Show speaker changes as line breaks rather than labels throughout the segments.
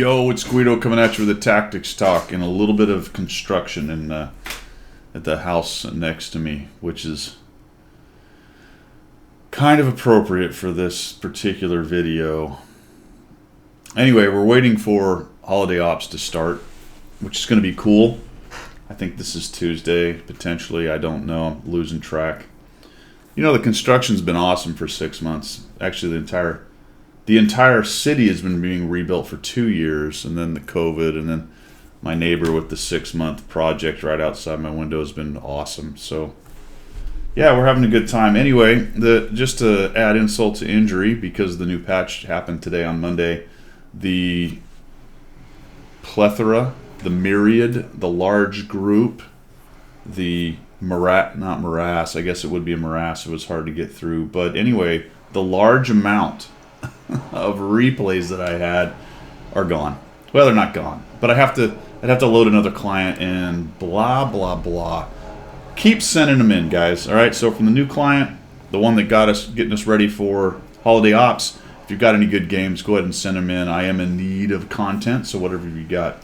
Yo, it's Guido coming at you with a tactics talk and a little bit of construction at the house next to me, which is kind of appropriate for this particular video. Anyway, we're waiting for Holiday Ops to start, which is going to be cool. I think this is Tuesday, potentially. I don't know. I'm losing track. You know, the construction's been awesome for 6 months. Actually, the entire city has been being rebuilt for 2 years, and then the COVID, and then my neighbor with the 6-month project right outside my window has been awesome. So, yeah, we're having a good time. Anyway, just to add insult to injury, because the new patch happened today on Monday, the plethora, the myriad, the large group, the not morass, I guess it would be a morass, it was hard to get through. But anyway, the large amount of replays that I had are gone. Well, they're not gone, but I'd have to load another client and blah blah blah. Keep sending them in, guys. All right. So from the new client, the one that getting us ready for Holiday Ops, if you've got any good games, go ahead and send them in. I am in need of content, so whatever you got.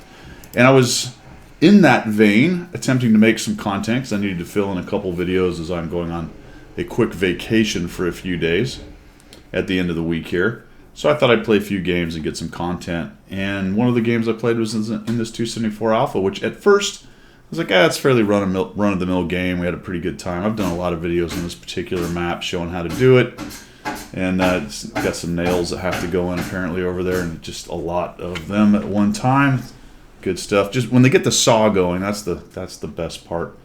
And I was in that vein attempting to make some content because I needed to fill in a couple videos as I'm going on a quick vacation for a few days at the end of the week here. So I thought I'd play a few games and get some content. And one of the games I played was in this 274 Alpha, which at first I was like, it's fairly run-of-the-mill game. We had a pretty good time. I've done a lot of videos on this particular map showing how to do it. And it's got some nails that have to go in apparently over there, and just a lot of them at one time. Good stuff. Just when they get the saw going, that's the best part.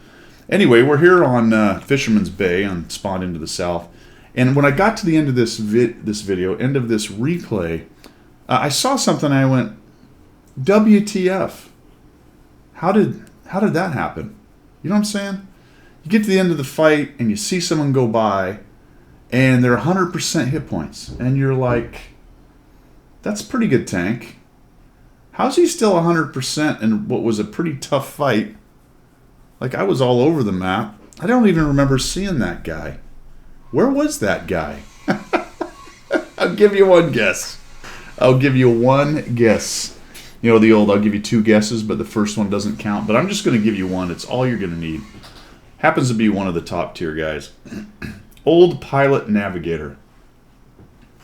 Anyway, we're here on Fisherman's Bay on Spawned Into the South. And when I got to the end of this video, end of this replay, I saw something and I went, WTF. How did that happen? You know what I'm saying? You get to the end of the fight and you see someone go by and they're 100% hit points. And you're like, that's a pretty good tank. How's he still 100% in what was a pretty tough fight? Like, I was all over the map. I don't even remember seeing that guy. Where was that guy? I'll give you one guess. You know, the old, I'll give you 2 guesses, but the first one doesn't count. But I'm just going to give you one. It's all you're going to need. Happens to be one of the top tier guys. Old Pilot Navigator.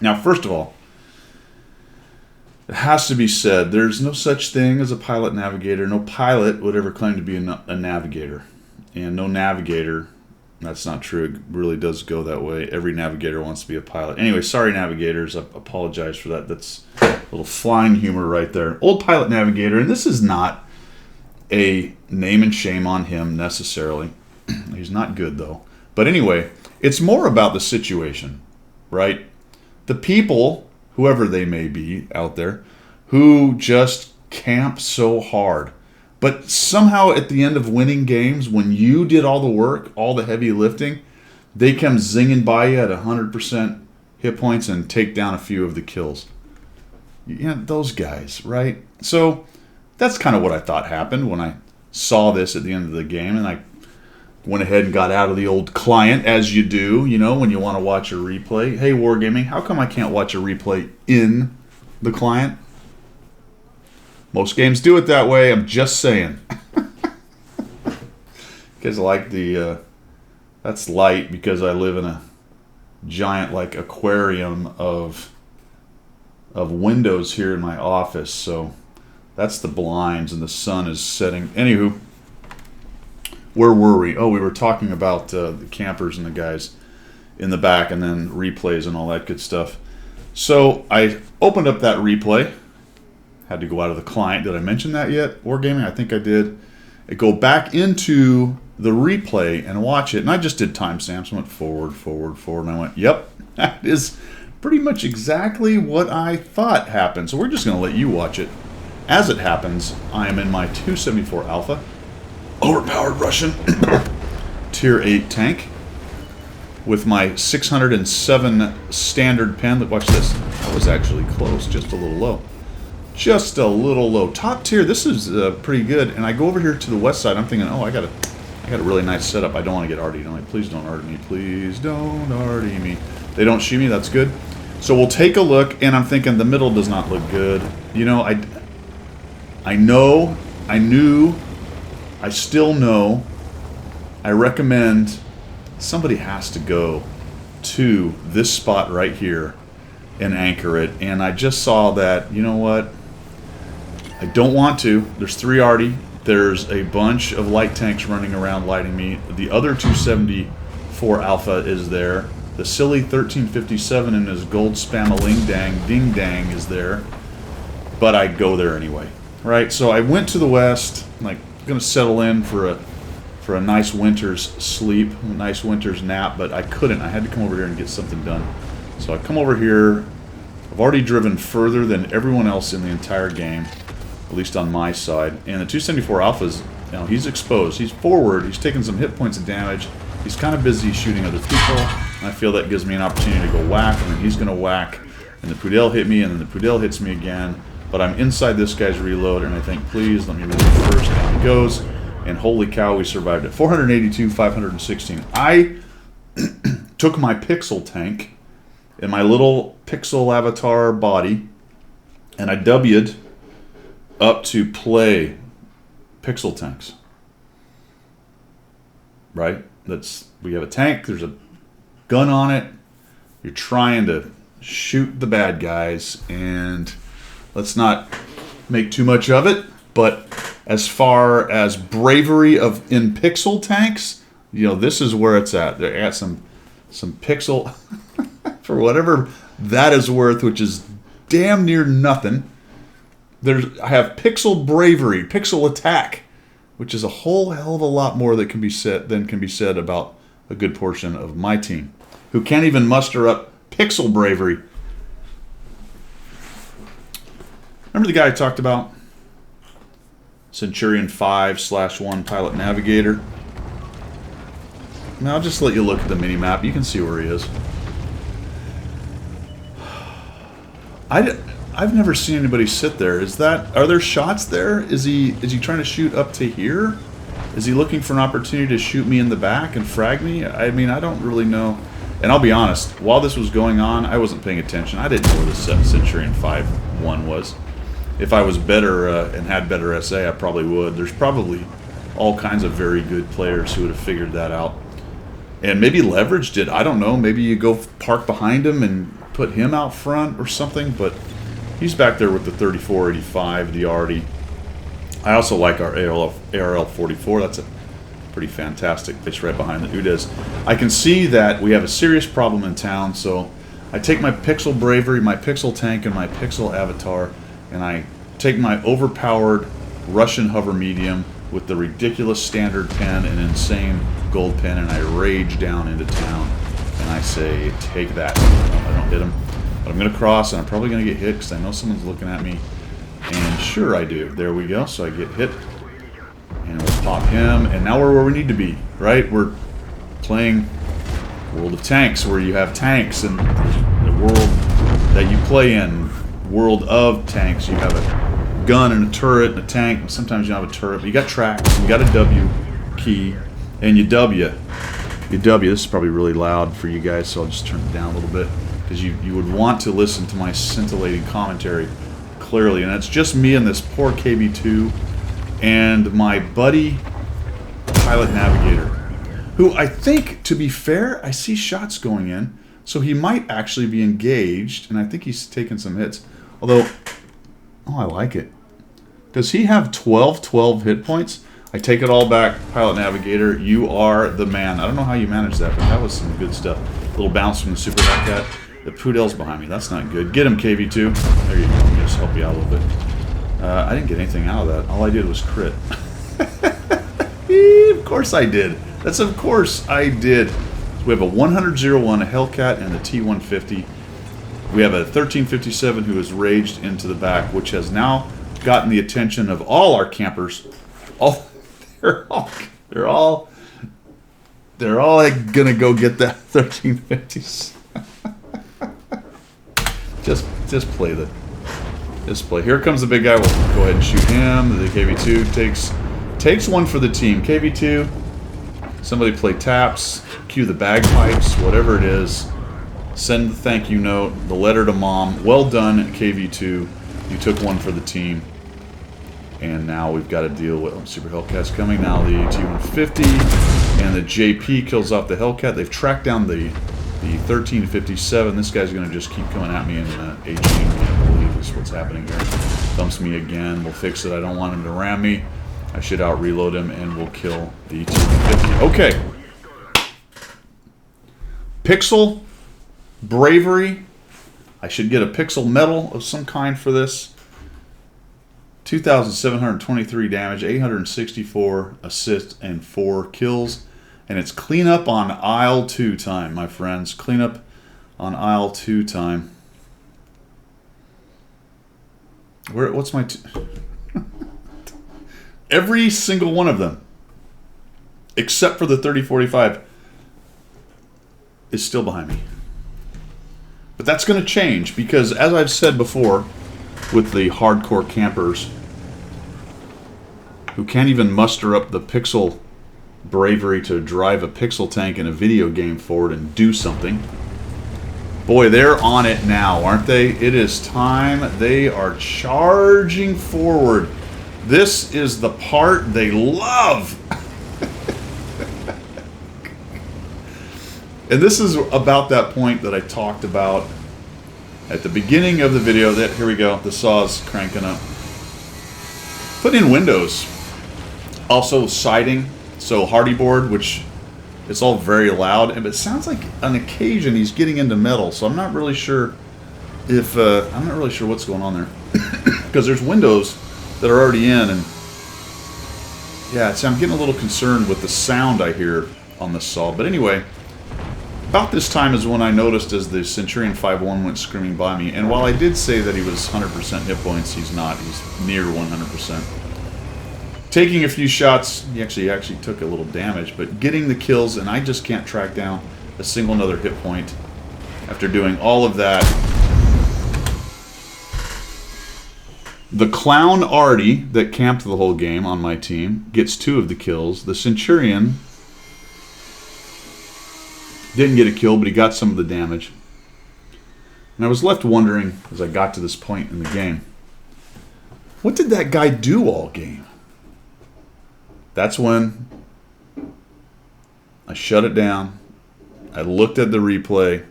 Now, first of all, it has to be said, there's no such thing as a pilot navigator. No pilot would ever claim to be a navigator. And no navigator, that's not true. It really does go that way. Every navigator wants to be a pilot. Anyway, sorry, navigators. I apologize for that. That's a little flying humor right there. Old Pilot Navigator, and this is not a name and shame on him necessarily. He's not good, though. But anyway, it's more about the situation, right? The people, whoever they may be out there, who just camp so hard. But somehow at the end of winning games, when you did all the work, all the heavy lifting, they come zinging by you at 100% hit points and take down a few of the kills. Yeah, those guys, right? So that's kind of what I thought happened when I saw this at the end of the game, and I went ahead and got out of the old client, as you do, you know, when you want to watch a replay. Hey, Wargaming, how come I can't watch a replay in the client? Most games do it that way, I'm just saying. Because I like that's light because I live in a giant, like, aquarium of windows here in my office. So that's the blinds and the sun is setting. Anywho, where were we? Oh, we were talking about the campers and the guys in the back and then replays and all that good stuff. So I opened up that replay. Had to go out of the client. Did I mention that yet? Wargaming? I think I did. I go back into the replay and watch it. And I just did timestamps. I went forward, forward, forward. And I went, yep, that is pretty much exactly what I thought happened. So we're just going to let you watch it. As it happens, I am in my 274 Alpha. Overpowered Russian. Tier 8 tank. With my 607 standard pen. Watch this. That was actually close. Just a little low. Just a little low. Top tier. This is pretty good. And I go over here to the west side. I'm thinking, oh, I got a really nice setup. I don't want to get arty. Please don't arty me. Please don't arty me. They don't shoot me. That's good. So we'll take a look. And I'm thinking the middle does not look good. You know, I know, I knew, I still know, I recommend somebody has to go to this spot right here and anchor it. And I just saw that, you know what? I don't want to. There's 3 arty. There's a bunch of light tanks running around lighting me. The other 274 Alpha is there. The silly 1357 in his gold spam-a-ling dang ding dang is there. But I go there anyway. Right? So I went to the west, like gonna settle in for a nice winter's sleep, a nice winter's nap, but I couldn't. I had to come over here and get something done. So I come over here. I've already driven further than everyone else in the entire game, at least on my side. And the 274 Alpha's, you know, he's exposed. He's forward. He's taking some hit points of damage. He's kind of busy shooting other people. And I feel that gives me an opportunity to go whack, and then he's going to whack. And the Pudel hit me, and then the Pudel hits me again. But I'm inside this guy's reload, and I think, please, let me reload first. Down he goes. And holy cow, we survived it. 482, 516. I took my pixel tank and my little pixel avatar body, and I W'd up to play pixel tanks. Right? We have a tank, there's a gun on it. You're trying to shoot the bad guys, and let's not make too much of it, but as far as bravery in pixel tanks, you know, this is where it's at. They're at some pixel for whatever that is worth, which is damn near nothing. I have pixel bravery, pixel attack, which is a whole hell of a lot more that can be said about a good portion of my team, who can't even muster up pixel bravery. Remember the guy I talked about? Centurion 5/1 pilot navigator. Now I'll just let you look at the mini map. You can see where he is. I've never seen anybody sit there. Are there shots there? Is he trying to shoot up to here? Is he looking for an opportunity to shoot me in the back and frag me? I mean, I don't really know. And I'll be honest, while this was going on, I wasn't paying attention. I didn't know where the Centurion 5-1 was. If I was better and had better SA, I probably would. There's probably all kinds of very good players who would have figured that out. And maybe leveraged it. I don't know. Maybe you go park behind him and put him out front or something. But he's back there with the 3485, the arty. I also like our ARL 44. That's a pretty fantastic pitch right behind the Udez. I can see that we have a serious problem in town, so I take my pixel bravery, my pixel tank, and my pixel avatar, and I take my overpowered Russian hover medium with the ridiculous standard pen and insane gold pen, and I rage down into town, and I say, take that. I don't hit him, but I'm going to cross, and I'm probably going to get hit because I know someone's looking at me, and sure I do. There we go, so I get hit, and we'll pop him, and now we're where we need to be, right? We're playing World of Tanks, where you have tanks, and the world that you play in, World of Tanks, you have a gun and a turret and a tank, and sometimes you have a turret, but you got tracks, you got a W key, and you W. This is probably really loud for you guys, so I'll just turn it down a little bit, because you would want to listen to my scintillating commentary clearly, and it's just me and this poor KB2 and my buddy pilot navigator, who I think, to be fair, I see shots going in, so he might actually be engaged, and I think he's taking some hits. Although, oh, I like it. Does he have 12 hit points? I take it all back, pilot navigator. You are the man. I don't know how you managed that, but that was some good stuff. A little bounce from the Super Hellcat. The Pudel's behind me. That's not good. Get him, KV2. There you go. Let me just help you out a little bit. I didn't get anything out of that. All I did was crit. Of course I did. That's of course I did. So we have a 100-01, a Hellcat, and a T-150. We have a 1357 who has raged into the back, which has now gotten the attention of all our campers. They're all gonna go get that 1350s. just play the display. Here comes the big guy. We'll go ahead and shoot him. The KV2 takes one for the team. KV2. Somebody play taps, cue the bagpipes, whatever it is. Send the thank you note, the letter to mom. Well done, KV2. You took one for the team. And now we've got to deal with Super Hellcat's coming. Now the AT-150 and the JP kills off the Hellcat. They've tracked down the 1357. This guy's going to just keep coming at me and HE. Can't believe this is what's happening here. Dumps me again. We'll fix it. I don't want him to ram me. I should out-reload him, and we'll kill the AT-150. Okay. Pixel. Bravery. I should get a Pixel medal of some kind for this. 2,723 damage, 864 assists, and 4 kills. And it's cleanup on aisle 2 time, my friends. Cleanup on aisle 2 time. What's my... Every single one of them, except for the 3045, is still behind me. But that's going to change because, as I've said before, with the hardcore campers who can't even muster up the pixel bravery to drive a pixel tank in a video game forward and do something. Boy, they're on it now, aren't they? It is time. They are charging forward. This is the part they love. And this is about that point that I talked about at the beginning of the video. That here we go, the saw's cranking up. Put in windows. Also siding, so hardy board, which it's all very loud, and it sounds like on occasion he's getting into metal. So I'm not really sure if I'm not really sure what's going on there because there's windows that are already in, and yeah, so I'm getting a little concerned with the sound I hear on the saw. But anyway. About this time is when I noticed as the Centurion 5-1 went screaming by me. And while I did say that he was 100% hit points, he's not. He's near 100%. Taking a few shots, he actually took a little damage, but getting the kills, and I just can't track down a single another hit point after doing all of that. The Clown Artie that camped the whole game on my team gets 2 of the kills. The Centurion didn't get a kill, but he got some of the damage. And I was left wondering, as I got to this point in the game, what did that guy do all game? That's when I shut it down. I looked at the replay,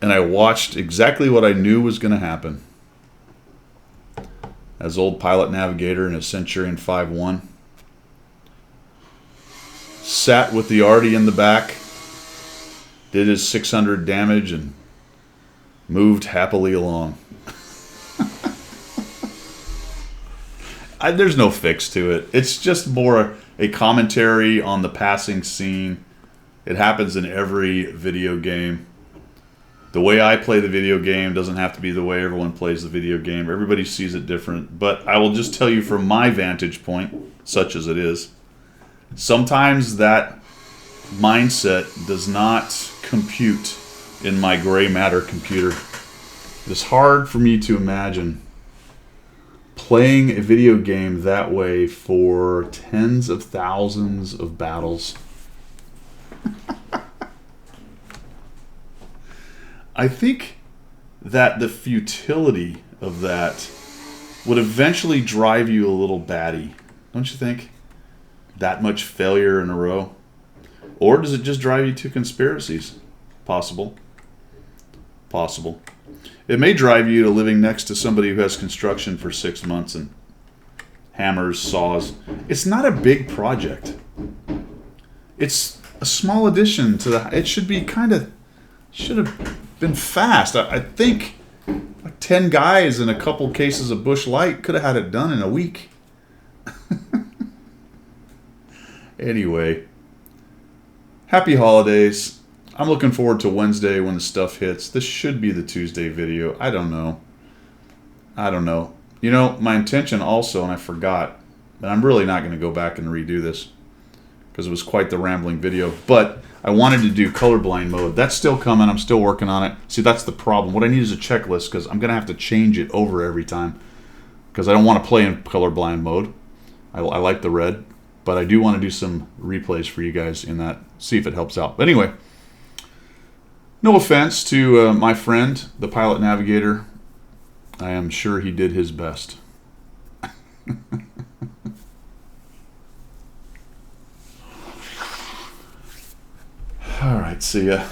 and I watched exactly what I knew was going to happen. As old Pilot Navigator in a Centurion 5-1 sat with the Artie in the back, did his 600 damage, and moved happily along. There's no fix to it. It's just more a commentary on the passing scene. It happens in every video game. The way I play the video game doesn't have to be the way everyone plays the video game. Everybody sees it different. But I will just tell you from my vantage point, such as it is, sometimes that mindset does not compute in my gray matter computer. It's hard for me to imagine playing a video game that way for tens of thousands of battles. I think that the futility of that would eventually drive you a little batty, don't you think? That much failure in a row. Or does it just drive you to conspiracies? Possible. Possible. It may drive you to living next to somebody who has construction for 6 months and hammers, saws. It's not a big project. It's a small addition to the... It should be kind of... Should have been fast. I think like 10 guys and a couple cases of Busch Light could have had it done in a week. Anyway... Happy holidays. I'm looking forward to Wednesday when the stuff hits. This should be the Tuesday video. I don't know. You know, my intention also, and I forgot, and I'm really not going to go back and redo this because it was quite the rambling video, but I wanted to do colorblind mode. That's still coming. I'm still working on it. See, that's the problem. What I need is a checklist because I'm going to have to change it over every time because I don't want to play in colorblind mode. I like the red. But I do want to do some replays for you guys in that. See if it helps out. But anyway, no offense to my friend, the Pilot Navigator. I am sure he did his best. All right, see ya.